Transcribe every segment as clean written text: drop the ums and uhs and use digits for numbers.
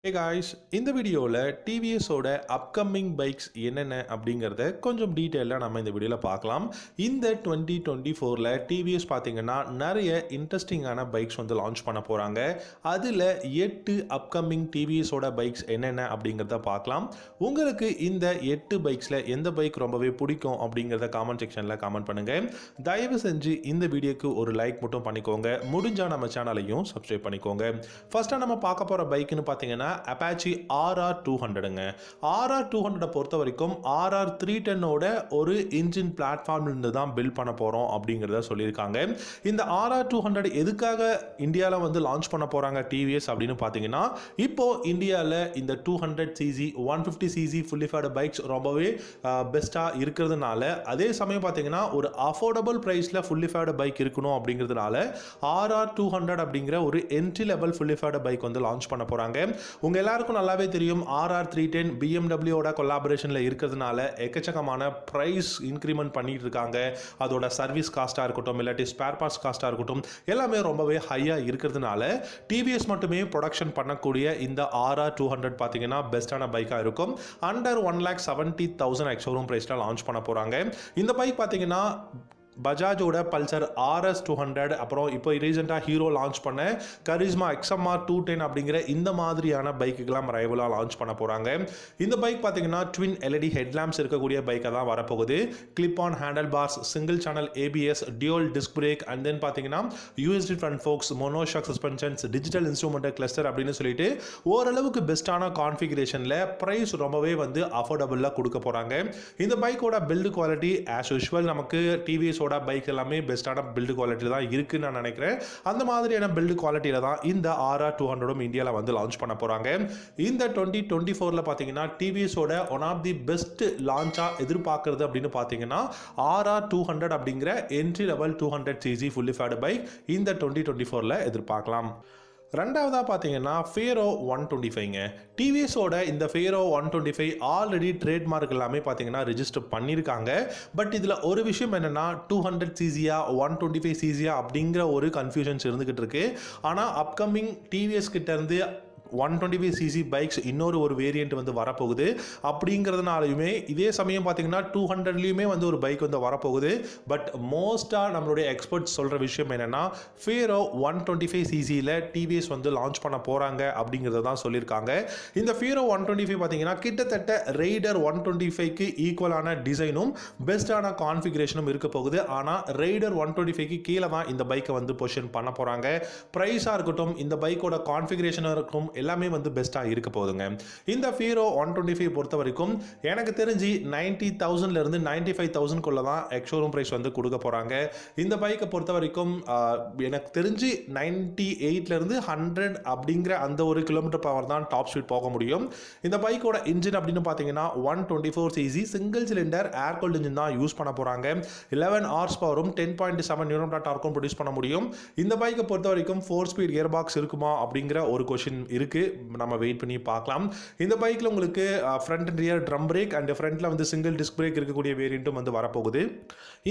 Hey guys, இந்த வீடியோவில் டிவிஎஸோட upcoming bikes என்னென்ன அப்படிங்கிறத கொஞ்சம் டீட்டெயிலாக நம்ம இந்த வீடியோவில் பார்க்கலாம். இந்த 2024 டிவிஎஸ் பார்த்தீங்கன்னா நிறைய இன்ட்ரெஸ்டிங்கான பைக்ஸ் வந்து லான்ச் பண்ண போகிறாங்க. அதில் 8 அப்கமிங் டிவிஎஸோட பைக்ஸ் என்னென்ன அப்படிங்கிறத பார்க்கலாம். உங்களுக்கு இந்த 8 பைக்ஸில் எந்த பைக் ரொம்பவே பிடிக்கும் அப்படிங்கிறத காமெண்ட் செக்ஷனில் காமெண்ட் பண்ணுங்கள். தயவு செஞ்சு இந்த வீடியோக்கு ஒரு லைக் மட்டும் பண்ணிக்கோங்க. முடிஞ்சால் நம்ம சேனலையும் சப்ஸ்கிரைப் பண்ணிக்கோங்க. ஃபர்ஸ்ட்டாக நம்ம பார்க்க போகிற பைக்குன்னு பார்த்தீங்கன்னா Apache RR200ங்க. RR200 பொறுத்த வரைக்கும் RR310ஓட ஒரு இன்ஜின் பிளாட்ஃபார்ம்லேருந்து தான் பில்ட் பண்ண போகிறோம் அப்படிங்கிறத சொல்லியிருக்காங்க. இந்த RR200 எதுக்காக இந்தியாவில் வந்து லான்ச் பண்ண போகிறாங்க டிவிஎஸ் அப்படின்னு பார்த்தீங்கன்னா, இப்போது இந்தியாவில் இந்த 200cc 150cc fully faired bikes ரொம்பவே பெஸ்ட்டாக இருக்கிறதுனால, அதே சமயம் பார்த்தீங்கன்னா ஒரு அஃபோர்டபுள் ப்ரைஸில் ஃபுல்லி ஃபேர்டு பைக் இருக்கணும் அப்படிங்கிறதுனால RR200 அப்படிங்கிற ஒரு entry level fully faired bike வந்து லான்ச் பண்ண போகிறாங்க. உங்கள் எல்லாருக்கும் நல்லாவே தெரியும் RR310 BMWவோட கொலாபரேஷனில் இருக்கிறதுனால எக்கச்சக்கமான ப்ரைஸ் இன்க்ரிமெண்ட் பண்ணிட்டு இருக்காங்க. அதோட சர்வீஸ் காஸ்ட்டாக இருக்கட்டும், இல்லாட்டி ஸ்பேர் பார்ட்ஸ் காஸ்ட்டாக இருக்கட்டும், எல்லாமே ரொம்பவே ஹையாக இருக்கிறதுனால டிவிஎஸ் மட்டுமே ப்ரொடக்ஷன் பண்ணக்கூடிய இந்த RR200 பார்த்தீங்கன்னா பெஸ்ட்டான பைக்காக இருக்கும். அண்டர் 1,70,000 எக்ஸ்ஷோரூம் ப்ரைஸில் லான்ச் பண்ண போகிறாங்க. இந்த பைக் பார்த்தீங்கன்னா பஜாஜோட பல்சர் RS200, அப்புறம் இப்போ ரீசெண்டாக ஹீரோ லான்ச் பண்ண கரிஸ்மா XMR 210 அப்படிங்கிற இந்த மாதிரியான பைக்குக்கெல்லாம் ரைவலாக லான்ச் பண்ண போகிறாங்க. இந்த பைக் பார்த்தீங்கன்னா ட்வின் எல்இடி ஹெட்லாம்ப்ஸ் இருக்கக்கூடிய பைக்கை தான் வரப்போகுது. Clip on handle bars, single channel ABS, dual disc brake, and then பார்த்தீங்கன்னா USD front forks, monoshock suspensions, digital instrument cluster அப்படின்னு சொல்லிட்டு ஓரளவுக்கு பெஸ்ட்டான கான்ஃபிகரேஷனில் ப்ரைஸ் ரொம்பவே வந்து அஃபோர்டபுளாக கொடுக்க போகிறாங்க. இந்த பைக்கோட பில்டு குவாலிட்டி ஆஸ் யூஷுவல் நமக்கு டிவிஎஸோட பைக் எல்லாமே பெஸ்ட்டான பில்டு குவாலிட்டி தான் இருக்குன்னு நான் நினைக்கிறேன். அந்த மாதிரியான பில்டு குவாலிட்டியில தான் இந்த RR200 இந்தியாவில் வந்து லான்ச் பண்ண போறாங்க. இந்த 2024 பார்த்தீங்கன்னா டிவிஎஸோட ஒன் ஆஃப் தி பெஸ்ட் லான்ச்சா எதிர்பார்க்கறது அப்படின்னு பார்த்தீங்கன்னா RR200 அப்படிங்கிற entry level 200cc fully faired bike இந்த 2024 எதிர்பார்க்கலாம். ரெண்டாவதாக பார்த்தீங்கன்னா ஃபேரோ 125ங்க. டிவிஎஸோட இந்த ஃபேரோ 125 ஆல்ரெடி ட்ரேட்மார்க் எல்லாமே பார்த்தீங்கன்னா ரிஜிஸ்டர் பண்ணியிருக்காங்க. பட் இதில் ஒரு விஷயம் என்னென்னா 200cc 125cc அப்படிங்கிற ஒரு கன்ஃபியூஷன்ஸ் இருந்துகிட்டு இருக்கு. ஆனால் அப்கமிங் டிவிஎஸ் கிட்டேருந்து 125cc பைக்ஸ் இன்னொரு வேரியண்ட் வந்து வரப்போகுது. அப்படிங்கிறதுனாலையுமே இதே சமயம் பார்த்தீங்கன்னா 200லையுமே வந்து ஒரு பைக் வந்து வரப்போகுது. பட் மோஸ்ட்டாக நம்மளுடைய எக்ஸ்பர்ட்ஸ் சொல்கிற விஷயம் என்னென்னா ஃபேரோ 125cc டிவிஎஸ் வந்து லான்ச் பண்ண போகிறாங்க அப்படிங்கிறத தான் சொல்லியிருக்காங்க. இந்த ஃபேரோ 125 பார்த்தீங்கன்னா கிட்டத்தட்ட ரெய்டர் 125க்கு ஈக்குவலான டிசைனும் பெஸ்ட்டான கான்ஃபிகரேஷனும் இருக்க போகுது. ஆனால் ரெய்டர் 125க்கு கீழே தான் இந்த பைக்கை வந்து பொசிஷன் பண்ண போகிறாங்க. ப்ரைஸாக இருக்கட்டும், இந்த பைக்கோட கான்ஃபிகரேஷனாக இருக்கும், எல்லாமே வந்து பெஸ்ட்டாக இருக்க போகுதுங்க. இந்த ஃபீரோ 125 பொறுத்த வரைக்கும் எனக்கு தெரிஞ்சு 90,000 இருந்து 95,000 தான் எக்ஸ்ஷோரூம் ப்ரைஸ் வந்து கொடுக்க போகிறாங்க. இந்த பைக்கை பொறுத்த வரைக்கும் எனக்கு தெரிஞ்சு 98 இருந்து 100 அப்படிங்கிற அந்த ஒரு கிலோமீட்டர் பவர் தான் டாப் ஸ்பீட் போக முடியும். இந்த பைக்கோட இன்ஜின் அப்படின்னு பார்த்தீங்கன்னா 124cc சிங்கிள் சிலிண்டர் ஏர் கூல்ட் இன்ஜின் தான் யூஸ் பண்ண போகிறாங்க. 11 ஹார்ஸ் பவரும் 10.7 நியூட்டன் டார்க்கும் ப்ரொடியூஸ் பண்ண முடியும். இந்த பைக்கை பொறுத்த வரைக்கும் 4 ஸ்பீட் கியர் பாக்ஸ் இருக்குமா அப்படிங்கிற ஒரு கொஸ்டின் இருக்கு. நம்ம வெயிட் பண்ணி பார்க்கலாம். இந்த பைக்கில் உங்களுக்கு front and rear drum break and ஃப்ரண்ட்ல வந்து சிங்கிள் டிஸ்க் பிரேக் இருக்கக்கூடிய வேரியண்ட்டும் வந்து வரப்போகுது.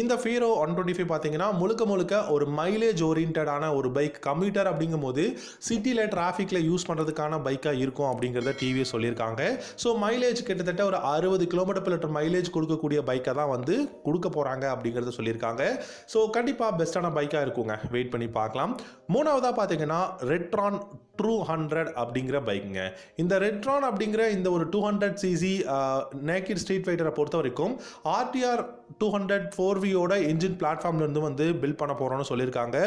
இந்த ஃபீரோ 125 பார்த்தீங்கன்னா முழுக்க ஒரு மைலேஜ் ஓரியன்டான ஒரு பைக். கம்யூட்டர் அப்படிங்கும் போது சிட்டியில் டிராஃபிக்கில் யூஸ் பண்ணுறதுக்கான பைக்காக இருக்கும் அப்படிங்கிறத டிவிஎஸ் சொல்லியிருக்காங்க. ஸோ மைலேஜ் கிட்டத்தட்ட ஒரு 60 km/லிட்டர் மைலேஜ் கொடுக்கக்கூடிய பைக்கை தான் வந்து கொடுக்க போகிறாங்க அப்படிங்கிறத சொல்லியிருக்காங்க. ஸோ கண்டிப்பாக பெஸ்ட்டான பைக்காக இருக்குங்க, வெயிட் பண்ணி பார்க்கலாம். மூணாவதாக பார்த்தீங்கன்னா ரெட்ரான் 200 அப்படிங்கிற பைக்குங்க. இந்த ரெட்ரான் அப்படிங்கிற இந்த ஒரு 200cc நேக்கிட் ஸ்ட்ரீட் ஃபைட்டரை பொறுத்த வரைக்கும் RTR 200 4Vயோட இன்ஜின் பிளாட்ஃபார்ம்லேருந்து வந்து பில்ட் பண்ண போகிறோம்னு சொல்லியிருக்காங்க.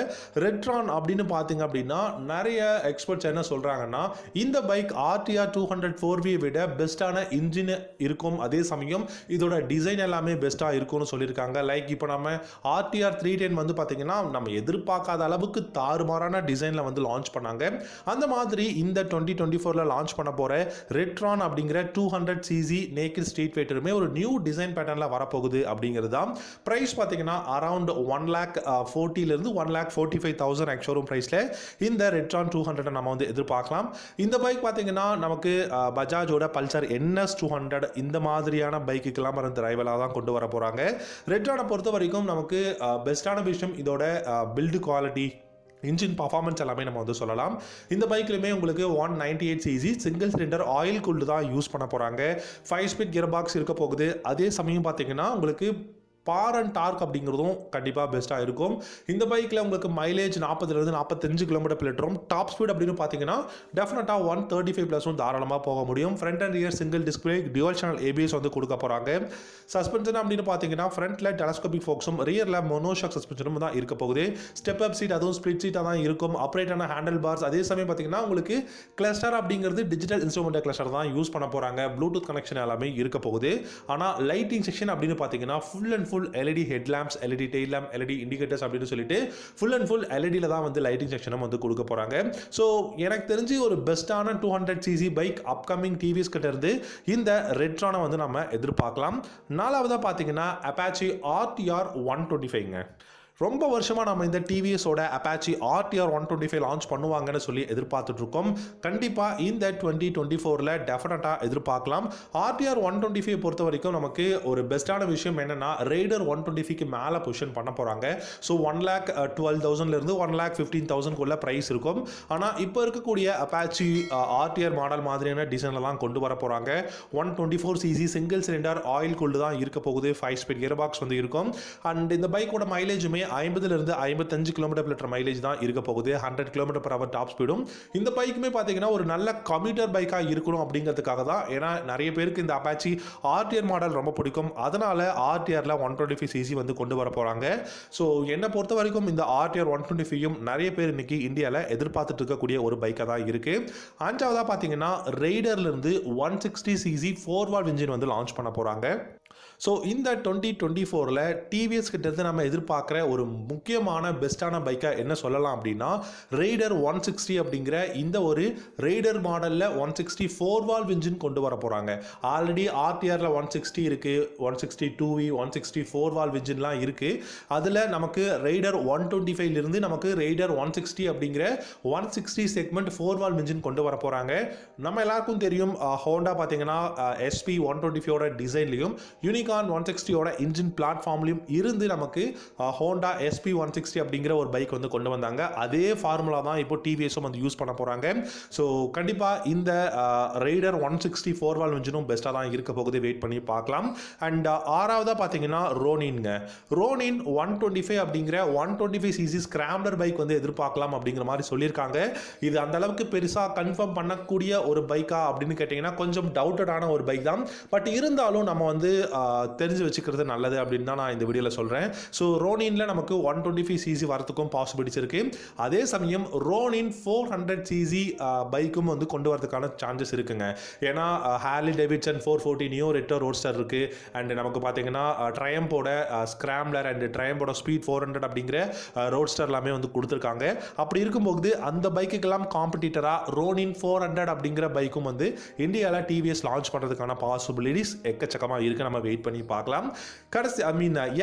ரெட்ரான் அப்படின்னு பார்த்தீங்க அப்படின்னா நிறைய எக்ஸ்பர்ட்ஸ் என்ன சொல்கிறாங்கன்னா இந்த பைக் RTR 200 4V விட பெஸ்ட்டான இன்ஜின் இருக்கும், அதே சமயம் இதோட டிசைன் எல்லாமே பெஸ்ட்டாக இருக்கும்னு சொல்லியிருக்காங்க. லைக் இப்போ நம்ம RTR 310 வந்து பார்த்தீங்கன்னா நம்ம எதிர்பார்க்காத அளவுக்கு தாறுமாறான டிசைனில் வந்து லான்ச் பண்ணாங்க. அந்த மாதிரி இந்த 2024 லான்ச் பண்ண போகிற ரெட்ரான் அப்படிங்கிற 200cc நேக்கிட் ஸ்ட்ரீட் ஃபைட்டருமே ஒரு நியூ டிசைன் பேட்டர்னில் வரப்போகுது அப்படிங்கிறது தான். ப்ரைஸ் பார்த்தீங்கன்னா அரௌண்ட் 1,40,000 இருந்து 1,45,000 எக்ஸ்ஷோரூம் ப்ரைஸில் இந்த ரெட்ரான் 200 நம்ம வந்து எதிர்பார்க்கலாம். இந்த பைக் பார்த்தீங்கன்னா நமக்கு பஜாஜோட பல்சர் NS 200 இந்த மாதிரியான பைக்குக்கெல்லாம் வந்து ரைவலாக தான் கொண்டு வர போகிறாங்க. ரெட்ரானை பொறுத்த வரைக்கும் நமக்கு பெஸ்ட்டான விஷயம் இதோட பில்டு குவாலிட்டி, இன்ஜின் பர்ஃபார்மன்ஸ் எல்லாமே நம்ம வந்து சொல்லலாம். இந்த பைக்லையுமே உங்களுக்கு 198 CC single cylinder oil cooled தான் யூஸ் பண்ண போகிறாங்க. 5 ஸ்பீட் கியர் பாக்ஸ் இருக்க போகுது. அதே சமயம் பார்த்தீங்கன்னா உங்களுக்கு பார் அண்ட் டார்க் அப்படிங்கிறதும் கண்டிப்பாக பெஸ்ட்டாக இருக்கும். இந்த பைக்கில் உங்களுக்கு மைலேஜ் 40லேருந்து 45 கிலோமீட்டர் லிட்டரும், டாப் ஸ்பீட் அப்படின்னு பார்த்தீங்கன்னா டெஃபினட்டாக 135+ தாராளமாக போக முடியும். Front and rear single disc brake, dual channel ABS வந்து கொடுக்க போகிறாங்க. சஸ்பென்ஷன் அப்படின்னு பார்த்தீங்கன்னா ஃப்ரண்ட்டில் டெலஸ்கோபிக் ஃபோக்ஸும் ரியரில் மோனோஷாக் சஸ்பென்ஷனும் தான் இருக்க போகுது. ஸ்டெப் அப் சீட், அதுவும் ஸ்பிளிட் சீட்டாக தான் இருக்கும். ஆப்ரேட்டான ஹேண்டில் பார்ஸ். அதே சமயம் பார்த்தீங்கன்னா உங்களுக்கு கிளஸ்டர் அப்படிங்கிறது டிஜிட்டல் இன்ஸ்ட்ருமெண்ட் கிளஸ்டர் தான் யூஸ் பண்ண போகிறாங்க. ப்ளூடூத் கனெக்ஷன் எல்லாமே இருக்க போகுது. ஆனால் லைட்டிங் செக்ஷன் அப்படின்னு பார்த்தீங்கன்னா full and full LED headlamps, LED tail lamp, LED indicators அப்படின்னு சொல்லிட்டு ஃபுல் அண்ட் ஃபுல் LEDல தான் வந்து லைட்டிங் செக்ஷனும் வந்து கொடுக்க போகிறாங்க. ஸோ எனக்கு தெரிஞ்சு ஒரு பெஸ்ட்டான 200cc பைக் அப்கமிங் டிவிஎஸ் கிட்ட இருந்து இந்த ரெட்ரானை வந்து நம்ம எதிர்பார்க்கலாம். நாலாவதாக பார்த்தீங்கன்னா அப்பாச்சி RTR 125ங்க. ரொம்ப வருஷமாக நம்ம இந்த டிவிஎஸோட அப்பாச்சி RTR 125 லான்ச் பண்ணுவாங்கன்னு சொல்லி எதிர்பார்த்துட்டு இருக்கோம். கண்டிப்பாக இந்த 2024ல் டெஃபினட்டாக எதிர்பார்க்கலாம். RTR 125 பொறுத்த வரைக்கும் நமக்கு ஒரு பெஸ்ட்டான விஷயம் என்னென்னா ரைடர் 125க்கு மேலே பொசிஷன் பண்ண போகிறாங்க. ஸோ 1,12,000லேருந்து 1,15,000க்குள்ள ப்ரைஸ் இருக்கும். ஆனால் இப்போ இருக்கக்கூடிய அப்பாச்சி RTR மாடல் மாதிரியான டிசைன்லாம் கொண்டு வர போகிறாங்க. 124cc single cylinder oil cooled தான் இருக்க போகுது. 5 ஸ்பீட் கியர் பாக்ஸ் வந்து இருக்கும். அண்ட் இந்த பைக்கோட மைலேஜுமே 50லேருந்து 55 கிலோமீட்டர் லிட்டர் மைலேஜ் தான் இருக்க போகுது. 100 km/h டாப் ஸ்பீடும். இந்த பைக்குமே பார்த்தீங்கன்னா ஒரு நல்ல கம்யூட்டர் பைக்காக இருக்கணும் அப்படிங்கிறதுக்காக தான். ஏன்னா நிறைய பேருக்கு இந்த அப்பாச்சி RTR மாடல் ரொம்ப பிடிக்கும். அதனால RTRல 125cc வந்து கொண்டு வர போகிறாங்க. ஸோ என்னை பொறுத்த வரைக்கும் இந்த RTR 125யும் நிறைய பேர் இன்னைக்கு இந்தியாவில் எதிர்பார்த்துட்டு இருக்கக்கூடிய ஒரு பைக்காக தான் இருக்கு. அஞ்சாவதாக பார்த்தீங்கன்னா ரைடர்லேருந்து 160cc 4-valve இன்ஜின் வந்து லான்ச் பண்ண போகிறாங்க. ஸோ இந்த 2024ல் டிவிஎஸ் கிட்டேருந்து நம்ம எதிர்பார்க்குற ஒரு முக்கியமான பெஸ்ட்டான பைக்காக என்ன சொல்லலாம் அப்படின்னா ரைடர் 160 அப்படிங்கிற இந்த ஒரு ரைடர் மாடலில் 160 4-valve இன்ஜின் கொண்டு வர போகிறாங்க. ஆல்ரெடி RTRல 160 இருக்குது, 160 2V, 160 4-valve இன்ஜின்லாம் இருக்குது. அதில் நமக்கு ரைடர் 125லிருந்து நமக்கு ரைடர் 160 அப்படிங்கிற 160 செக்மெண்ட் 4-valve இன்ஜின் கொண்டு வர போகிறாங்க. நம்ம எல்லாருக்கும் தெரியும் ஹோண்டா பார்த்தீங்கன்னா SP 125ஓட டிசைன்லையும் யூனிகான் 160ஓட இன்ஜின் பிளாட்ஃபார்ம்லையும் இருந்து நமக்கு ஹோண்டா SP 160 அப்படிங்கிற ஒரு பைக் வந்து கொண்டு வந்தாங்க. அதே ஃபார்முலா தான் இப்போ டிவிஎஸும் வந்து யூஸ் பண்ண போகிறாங்க. ஸோ கண்டிப்பாக இந்த ரைடர் 160 4-valve இன்ஜினும் பெஸ்ட்டாக தான் இருக்க போகுது. வெயிட் பண்ணி பார்க்கலாம். அண்ட் ஆறாவதாக பார்த்தீங்கன்னா ரோனின்ங்க. ரோனின் 125 அப்படிங்கிற 125cc ஸ்கிராம்ப்ளர் பைக் வந்து எதிர்பார்க்கலாம் அப்படிங்கிற மாதிரி சொல்லியிருக்காங்க. இது அந்த அளவுக்கு பெருசாக கன்ஃபார்ம் பண்ணக்கூடிய ஒரு பைக்கா அப்படின்னு கேட்டிங்கன்னா கொஞ்சம் டவுட்டடான ஒரு பைக் தான். பட் இருந்தாலும் நம்ம வந்து தெரிஞ்சு வச்சுக்கிறது நல்லது அப்படின்னு தான் நான் இந்த வீடியோவில் சொல்கிறேன். ஸோ ரோனின்ல நமக்கு 125cc வரதுக்கும் பாசிபிலிட்டிஸ் இருக்குது. அதே சமயம் ரோனின் 400cc பைக்கும் வந்து கொண்டு வரதுக்கான சான்சஸ் இருக்குங்க. ஏன்னா ஹார்லி டேவிட்சன் 440 நியோ ரெட்டோ ரோட்ஸ்டர் இருக்குது. அண்ட் நமக்கு பார்த்தீங்கன்னா ட்ரையம்போட ஸ்கிராம்ப்ளர் அண்ட் ட்ரையம்போட ஸ்பீட் 400 அப்படிங்கிற ரோட்ஸ்டர் எல்லாமே வந்து கொடுத்துருக்காங்க. அப்படி இருக்கும்போது அந்த பைக்குக்கெல்லாம் காம்படிட்டராக ரோனின் 400 அப்படிங்கிற பைக்கும் வந்து இந்தியாவில் டிவிஎஸ் லான்ச் பண்ணுறதுக்கான பாசிபிலிட்டிஸ் எக்கச்சக்கமாக இருக்குது. நம்ம வெயிட் பண்ணி பார்க்கலாம். கடைசி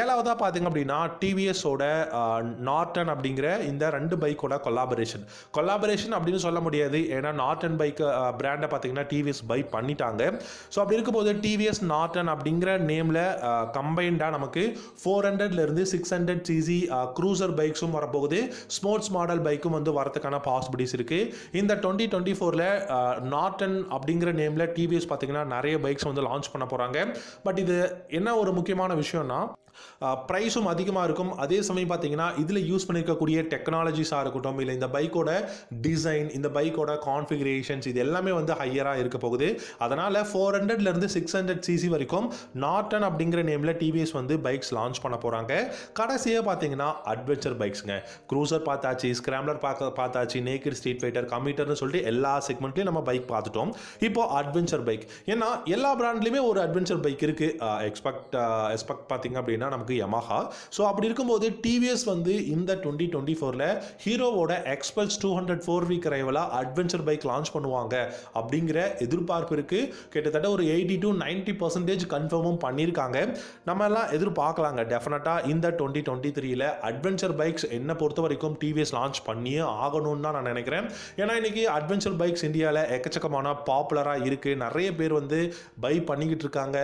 ஏழாவதாக பார்த்தீங்க அப்படின்னா டிவிஎஸோட நார்டன் அப்படிங்கிற இந்த 2 பைக்கோட கொலாபரேஷன் அப்படின்னு சொல்ல முடியாது. ஏன்னா நார்டன் பைக் பிராண்டை பார்த்தீங்கன்னா டிவிஎஸ் பை பண்ணிட்டாங்க. ஸோ அப்படி இருக்கும்போது டிவிஎஸ் நார்டன் அப்படிங்கிற நேமில் கம்பைண்டாக நமக்கு 400லேருந்து 600cc க்ரூசர் பைக்ஸும் வரப்போகுது. ஸ்போர்ட்ஸ் மாடல் பைக்கும் வந்து வரதுக்கான பாசிபிலிட்டிஸ் இருக்குது. இந்த 2024ல் நார்டன் அப்படிங்கிற நேமில் டிவிஎஸ் பார்த்தீங்கன்னா நிறைய பைக்ஸ் வந்து லான்ச் பண்ண போகிறாங்க. பட் இது என்ன ஒரு முக்கியமான விஷயம்னா ப்ரைஸும் அதிகமாக இருக்கும். அதே சமயம் பார்த்தீங்கன்னா இதில் யூஸ் பண்ணியிருக்கக்கூடிய டெக்னாலஜிஸாக இருக்கட்டும், இல்லை இந்த பைக்கோட டிசைன், இந்த பைக்கோட கான்ஃபிகரேஷன்ஸ், இது எல்லாமே வந்து ஹையராக இருக்க போகுது. அதனால் 400லேருந்து 600cc வரைக்கும் நார்டன் அப்படிங்கிற நேமில் டிவிஎஸ் வந்து பைக்ஸ் லான்ச் பண்ண போகிறாங்க. கடைசியாக பார்த்தீங்கன்னா அட்வென்ச்சர் பைக்ஸுங்க. க்ரூசர் பார்த்தாச்சு, ஸ்கிராம்ப்ளர் பார்த்தாச்சு, நேக்கட் ஸ்ட்ரீட் ஃபைட்டர், கம்யூட்டர்னு சொல்லிட்டு எல்லா செக்மெண்ட்லையும் நம்ம பைக் பார்த்துட்டோம். இப்போ அட்வென்ச்சர் பைக், ஏன்னா எல்லா பிராண்ட்லையுமே ஒரு அட்வென்ச்சர் பைக் இருக்குது. எக்ஸ்பெக்ட் பார்த்தீங்க அப்படின்னா நமக்கு யமஹா. ஸோ அப்படி இருக்கும்போது டிவிஎஸ் வந்து இந்த 2024ல் ஹீரோவோட எக்ஸ்பல்ஸ் 200 4-wheel ரைவலாக அட்வென்ச்சர் பைக் லான்ச் பண்ணுவாங்க அப்படிங்கிற எதிர்பார்ப்பு இருக்கு. கிட்டத்தட்ட ஒரு 80 to 90% கன்ஃபார்மும் பண்ணியிருக்காங்க. நம்ம எல்லாம் எதிர்பார்க்கலாங்க. டெஃபினட்டாக இந்த 2023ல் அட்வென்ச்சர் பைக்ஸ் என்ன பொறுத்த வரைக்கும் டிவிஎஸ் லான்ச் பண்ணியே ஆகணும்னு தான் நான் நினைக்கிறேன். ஏன்னா இன்னைக்கு அட்வென்ச்சர் பைக்ஸ் இந்தியாவில் எக்கச்சக்கமான பாப்புலராக இருக்குது. நிறைய பேர் வந்து பை பண்ணிக்கிட்டு இருக்காங்க.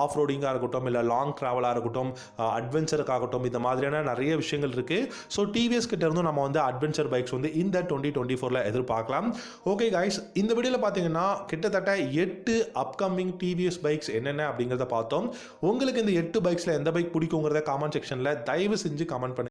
ஆஃப் ரோடிங்காக இருக்கட்டும், இல்லை லாங் ட்ராவலாக இருக்கட்டும், அட்வென்ச்சருக்காகட்டும், இந்த மாதிரியான நிறைய விஷயங்கள் இருக்குது. ஸோ டிவிஎஸ் கிட்ட இருந்தும் நம்ம வந்து அட்வென்ச்சர் பைக்ஸ் வந்து இந்த 2024 எதிர்பார்க்கலாம். ஓகே கைஸ், இந்த வீடியோவில் பார்த்தீங்கன்னா கிட்டத்தட்ட 8 அப்கமிங் டிவிஎஸ் பைக்ஸ் என்னென்ன அப்படிங்கிறத பார்த்தோம். உங்களுக்கு இந்த 8 பைக்ஸில் எந்த பைக் பிடிக்குங்கிறத காமெண்ட் செக்ஷனில் தயவு செஞ்சு கமெண்ட் பண்ணுங்க.